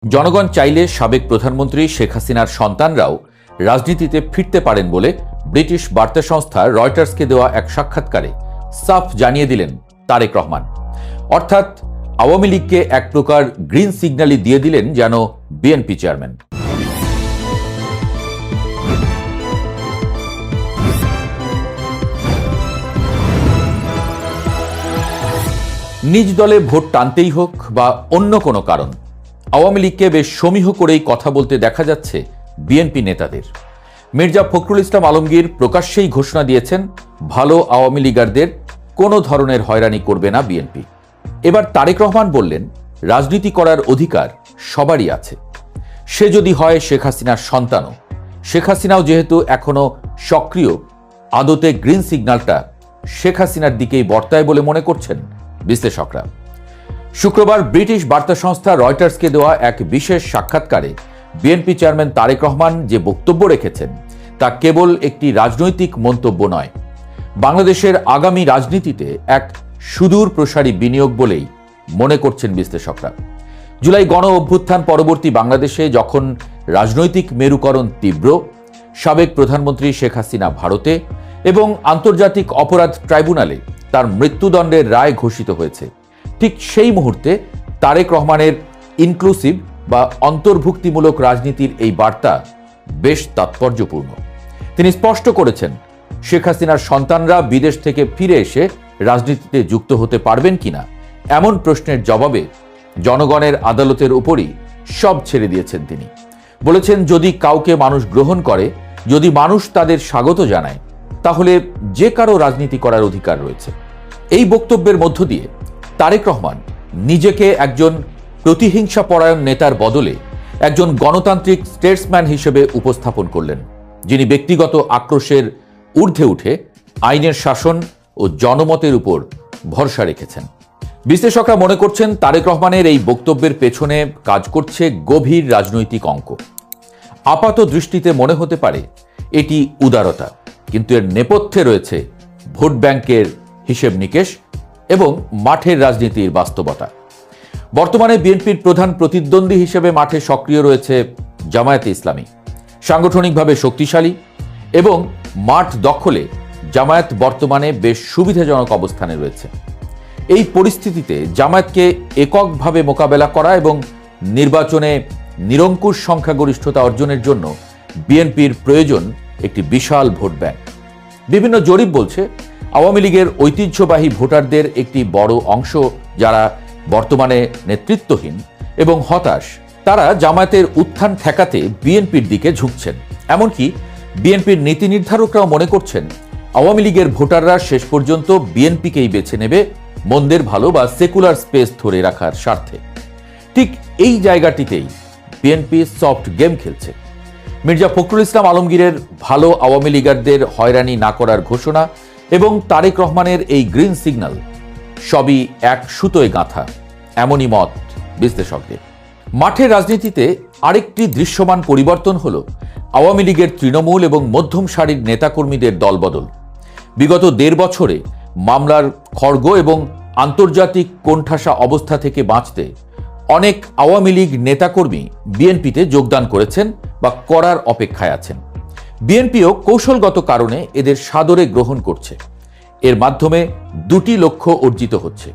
জনগণ চাইলে সাবেক প্রধানমন্ত্রী শেখ হাসিনার সন্তানরাও রাজনীতিতে ফিরতে পারেন বলে ব্রিটিশ বার্তা সংস্থা রয়টার্সকে দেওয়া এক সাক্ষাৎকারে সাফ জানিয়ে দিলেন তারেক রহমান। অর্থাৎ আওয়ামী লীগকে এক প্রকার গ্রিন সিগন্যালই দিয়ে দিলেন যেন বিএনপি চেয়ারম্যান। নিজ দলে ভোট টানতেই হোক বা অন্য কোনো কারণ, আওয়ামী লীগকে বেশ সমীহ করেই কথা বলতে দেখা যাচ্ছে বিএনপি নেতাদের। মির্জা ফখরুল ইসলাম আলমগীর প্রকাশ্যেই ঘোষণা দিয়েছেন ভালো আওয়ামী লীগারদের কোনো ধরনের হয়রানি করবে না বিএনপি। এবার তারেক রহমান বললেন রাজনীতি করার অধিকার সবারই আছে, সে যদি হয় শেখ হাসিনার সন্তানও। শেখ হাসিনাও যেহেতু এখনো সক্রিয়, আদতে গ্রিন সিগন্যালটা শেখ হাসিনার দিকেই বর্তায় বলে মনে করছেন বিশ্লেষকরা। শুক্রবার ব্রিটিশ বার্তা সংস্থা রয়টার্সকে দেওয়া এক বিশেষ সাক্ষাৎকারে বিএনপি চেয়ারম্যান তারেক রহমান যে বক্তব্য রেখেছেন তা কেবল একটি রাজনৈতিক মন্তব্য নয়, বাংলাদেশের আগামী রাজনীতিতে এক সুদূর প্রসারী বিনিয়োগ বলেই মনে করছেন বিশ্লেষকরা। জুলাই গণ অভ্যুত্থান পরবর্তী বাংলাদেশে যখন রাজনৈতিক মেরুকরণ তীব্র, সাবেক প্রধানমন্ত্রী শেখ হাসিনা ভারতে এবং আন্তর্জাতিক অপরাধ ট্রাইব্যুনালে তার মৃত্যুদণ্ডের রায় ঘোষিত হয়েছে, ঠিক সেই মুহূর্তে তারেক রহমানের ইনক্লুসিভ বা অন্তর্ভুক্তিমূলক রাজনীতির এই বার্তা বেশ তাৎপর্যপূর্ণ। তিনি স্পষ্ট করেছেন শেখ হাসিনার সন্তানরা বিদেশ থেকে ফিরে এসে রাজনীতিতে যুক্ত হতে পারবেন কিনা এমন প্রশ্নের জবাবে জনগণের আদালতের উপরই সব ছেড়ে দিয়েছেন তিনি। বলেছেন যদি কাউকে মানুষ গ্রহণ করে, যদি মানুষ তাদের স্বাগত জানায়, তাহলে যে কারো রাজনীতি করার অধিকার রয়েছে। এই বক্তব্যের মধ্য দিয়ে তারেক রহমান নিজেকে একজন প্রতিহিংসা পরায়ণ নেতার বদলে একজন গণতান্ত্রিক স্টেটসম্যান হিসেবে উপস্থাপন করলেন, যিনি ব্যক্তিগত আক্রোশের ঊর্ধ্বে উঠে আইনের শাসন ও জনমতের উপর ভরসা রেখেছেন। বিশ্লেষকরা মনে করছেন তারেক রহমানের এই বক্তব্যের পেছনে কাজ করছে গভীর রাজনৈতিক অঙ্ক। আপাত দৃষ্টিতে মনে হতে পারে এটি উদারতা, কিন্তু এর নেপথ্যে রয়েছে ভোট ব্যাংকের হিসেব নিকেশ এবং মাঠের রাজনীতির বাস্তবতা। বর্তমানে বিএনপির প্রধান প্রতিদ্বন্দ্বী হিসেবে মাঠে সক্রিয় রয়েছে জামায়াতে ইসলামী, সাংগঠনিকভাবে শক্তিশালী এবং মাঠ দখলে জামায়াত বর্তমানে বেশ সুবিধাজনক অবস্থানে রয়েছে। এই পরিস্থিতিতে জামায়াতকে এককভাবে মোকাবেলা করা এবং নির্বাচনে নিরঙ্কুশ সংখ্যাগরিষ্ঠতা অর্জনের জন্য বিএনপির প্রয়োজন একটি বিশাল ভোট ব্যাংক। বিভিন্ন জরিপ বলছে আওয়ামী লীগের ঐতিহ্যবাহী ভোটারদের একটি বড় অংশ, যারা বর্তমানে নেতৃত্বহীন এবং হতাশ, তারা জামায়াতের উত্থান ঠেকাতে বিএনপির দিকে ঝুঁকছেন। এমনকি বিএনপির নীতি নির্ধারকরাও মনে করছেন আওয়ামী লীগের ভোটাররা শেষ পর্যন্ত বিএনপিকেই বেছে নেবে মন্দের ভালো বা সেকুলার স্পেস ধরে রাখার স্বার্থে। ঠিক এই জায়গাটিতেই বিএনপি সফট গেম খেলছে। মির্জা ফখরুল ইসলাম আলমগীরের ভালো আওয়ামী লীগারদের হয়রানি না করার ঘোষণা এবং তারেক রহমানের এই গ্রিন সিগন্যাল সবই এক সুতোয় গাঁথা, এমনই মত বিশ্লেষকদের। মাঠের রাজনীতিতে আরেকটি দৃশ্যমান পরিবর্তন হল আওয়ামী লীগের তৃণমূল এবং মধ্যম সারির নেতাকর্মীদের দলবদল। বিগত ১.৫ বছরে মামলার খড়গ এবং আন্তর্জাতিক কোণঠাসা অবস্থা থেকে বাঁচতে অনেক আওয়ামী লীগ নেতাকর্মী বিএনপিতে যোগদান করেছেন বা করার অপেক্ষায় আছেন। বিএনপিও কৌশলগত কারণে এদের সাদরে গ্রহণ করছে। এর মাধ্যমে দুটি লক্ষ্য অর্জিত হচ্ছে।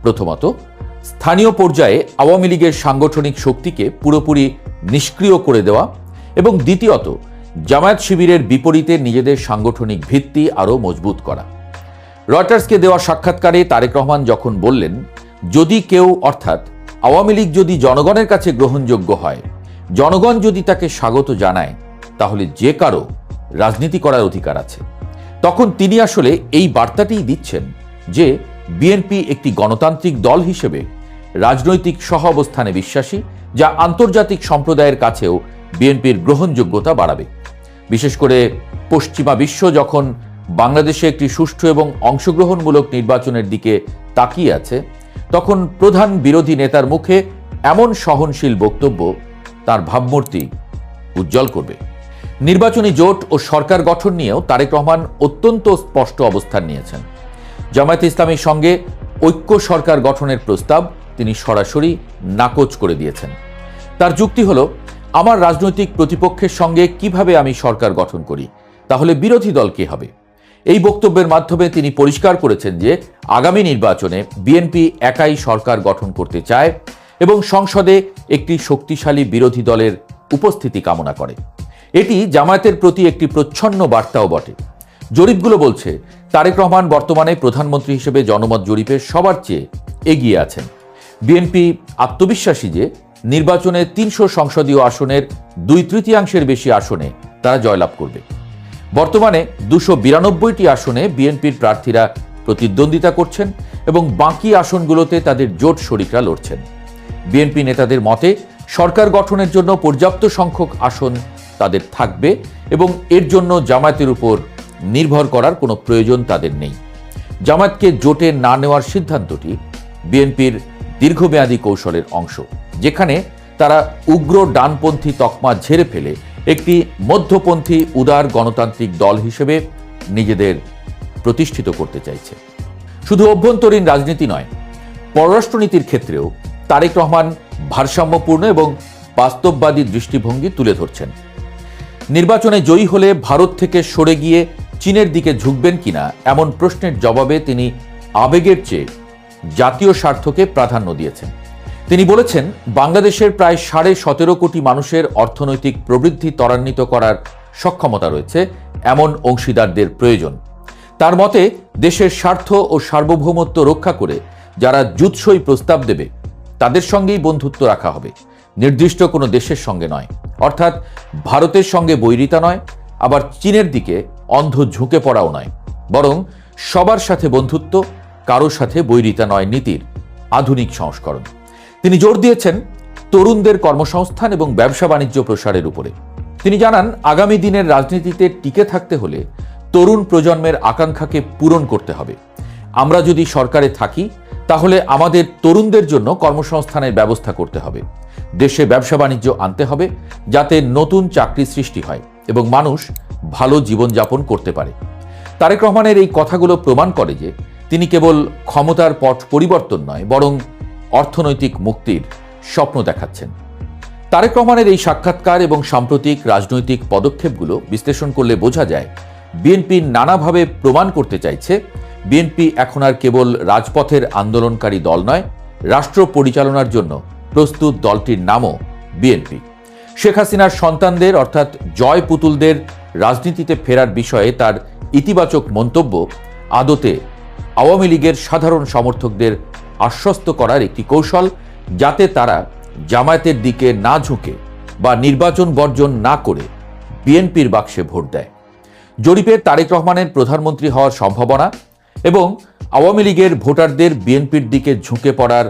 প্রথমত, স্থানীয় পর্যায়ে আওয়ামী লীগের সাংগঠনিক শক্তিকে পুরোপুরি নিষ্ক্রিয় করে দেওয়া এবং দ্বিতীয়ত, জামায়াত শিবিরের বিপরীতে নিজেদের সাংগঠনিক ভিত্তি আরও মজবুত করা। রয়টার্সকে দেওয়া সাক্ষাৎকারে তারেক রহমান যখন বললেন যদি কেউ, অর্থাৎ আওয়ামী লীগ যদি জনগণের কাছে গ্রহণযোগ্য হয়, জনগণ যদি তাকে স্বাগত জানায়, তাহলে যে কারো রাজনীতি করার অধিকার আছে, তখন তিনি আসলে এই বার্তাটিই দিচ্ছেন যে বিএনপি একটি গণতান্ত্রিক দল হিসেবে রাজনৈতিক সহ অবস্থানে বিশ্বাসী, যা আন্তর্জাতিক সম্প্রদায়ের কাছেও বিএনপির গ্রহণযোগ্যতা বাড়াবে। বিশেষ করে পশ্চিমা বিশ্ব যখন বাংলাদেশে একটি সুষ্ঠু এবং অংশগ্রহণমূলক নির্বাচনের দিকে তাকিয়ে আছে, তখন প্রধান বিরোধী নেতার মুখে এমন সহনশীল বক্তব্য তার ভাবমূর্তি উজ্জ্বল করবে। নির্বাচনী জোট ও সরকার গঠন নিয়েও তারেক রহমান অত্যন্ত স্পষ্ট অবস্থান নিয়েছেন। জামায়াতে ইসলামীর সঙ্গে ঐক্য সরকার গঠনের প্রস্তাব তিনি সরাসরি নাকচ করে দিয়েছেন। তার যুক্তি হলো, আমার রাজনৈতিক প্রতিপক্ষের সঙ্গে কিভাবে আমি সরকার গঠন করি, তাহলে বিরোধী দল কে হবে? এই বক্তব্যের মাধ্যমে তিনি পরিষ্কার করেছেন যে আগামী নির্বাচনে বিএনপি একাই সরকার গঠন করতে চায় এবং সংসদে একটি শক্তিশালী বিরোধী দলের উপস্থিতি কামনা করে। এটি জামায়াতের প্রতি একটি প্রচ্ছন্ন বার্তাও বটে। জরিপগুলো বলছে তারেক রহমান বর্তমানে প্রধানমন্ত্রী হিসেবে জনমত জরিপে সবার চেয়ে এগিয়ে আছেন। বিএনপি আত্মবিশ্বাসী যে নির্বাচনে ৩০০ সংসদীয় আসনের ২/৩ বেশি আসনে তারা জয়লাভ করবে। বর্তমানে ২৯২টি আসনে বিএনপির প্রার্থীরা প্রতিদ্বন্দ্বিতা করছেন এবং বাকি আসনগুলোতে তাদের জোট শরিকরা লড়ছেন। বিএনপি নেতাদের মতে সরকার গঠনের জন্য পর্যাপ্ত সংখ্যক আসন তাদের থাকবে এবং এর জন্য জামায়াতের উপর নির্ভর করার কোনো প্রয়োজন তাদের নেই। জামায়াতকে জোটে না নেওয়ার সিদ্ধান্তটি বিএনপির দীর্ঘমেয়াদী কৌশলের অংশ, যেখানে তারা উগ্র ডানপন্থী তকমা ঝেড়ে ফেলে একটি মধ্যপন্থী উদার গণতান্ত্রিক দল হিসেবে নিজেদের প্রতিষ্ঠিত করতে চাইছে। শুধু অভ্যন্তরীণ রাজনীতি নয়, পররাষ্ট্রনীতির ক্ষেত্রেও তারেক রহমান ভারসাম্যপূর্ণ এবং বাস্তববাদী দৃষ্টিভঙ্গি তুলে ধরছেন। নির্বাচনে জয়ী হলে ভারত থেকে সরে গিয়ে চীনের দিকে ঝুঁকবেন কিনা এমন প্রশ্নের জবাবে তিনি আবেগের চেয়ে জাতীয় স্বার্থকে প্রাধান্য দিয়েছেন। তিনি বলেছেন, বাংলাদেশের প্রায় 17.5 কোটি মানুষের অর্থনৈতিক প্রবৃদ্ধি ত্বরান্বিত করার সক্ষমতা রয়েছে এমন অংশীদারদের প্রয়োজন। তার মতে দেশের স্বার্থ ও সার্বভৌমত্ব রক্ষা করে যারা জুৎসই প্রস্তাব দেবে তাদের সঙ্গেই বন্ধুত্ব রাখা হবে, নির্দিষ্ট কোনো দেশের সঙ্গে নয়। অর্থাৎ ভারতের সঙ্গে বৈরিতা নয়, আবার চীনের দিকে অন্ধ ঝুঁকে পড়াও নয়, বরং সবার সাথে বন্ধুত্ব, কারো সাথে বৈরিতা নয় নীতির আধুনিক সংস্করণ। তিনি জোর দিয়েছেন তরুণদের কর্মসংস্থান এবং ব্যবসা বাণিজ্য প্রসারের উপরে। তিনি জানান, আগামী দিনের রাজনীতিতে টিকে থাকতে হলে তরুণ প্রজন্মের আকাঙ্ক্ষাকে পূরণ করতে হবে। আমরা যদি সরকারে থাকি তাহলে আমাদের তরুণদের জন্য কর্মসংস্থানের ব্যবস্থা করতে হবে, দেশে ব্যবসা বাণিজ্য আনতে হবে যাতে নতুন চাকরি সৃষ্টি হয় এবং মানুষ ভালো জীবনযাপন করতে পারে। তারেক রহমানের এই কথাগুলো প্রমাণ করে যে তিনি কেবল ক্ষমতার পট পরিবর্তন নয়, বরং অর্থনৈতিক মুক্তির স্বপ্ন দেখাচ্ছেন। তারেক রহমানের এই সাক্ষাৎকার এবং সাম্প্রতিক রাজনৈতিক পদক্ষেপগুলো বিশ্লেষণ করলে বোঝা যায়, বিএনপি নানাভাবে প্রমাণ করতে চাইছে বিএনপি এখন আর কেবল রাজপথের আন্দোলনকারী দল নয়, রাষ্ট্র পরিচালনার জন্য প্রস্তুত দলটির নামও বিএনপি। শেখ হাসিনার সন্তানদের অর্থাৎ জয় পুতুলদের রাজনীতিতে ফেরার বিষয়ে তার ইতিবাচক মন্তব্য আদতে আওয়ামী লীগের সাধারণ সমর্থকদের আশ্বস্ত করার একটি কৌশল, যাতে তারা জামায়াতের দিকে না ঝুঁকে বা নির্বাচন বর্জন না করে বিএনপির বাক্সে ভোট দেয়। জরিপে তারেক রহমানের প্রধানমন্ত্রী হওয়ার সম্ভাবনা এবং আওয়ামী লীগের ভোটারদের বিএনপির দিকে ঝুঁকে পড়ার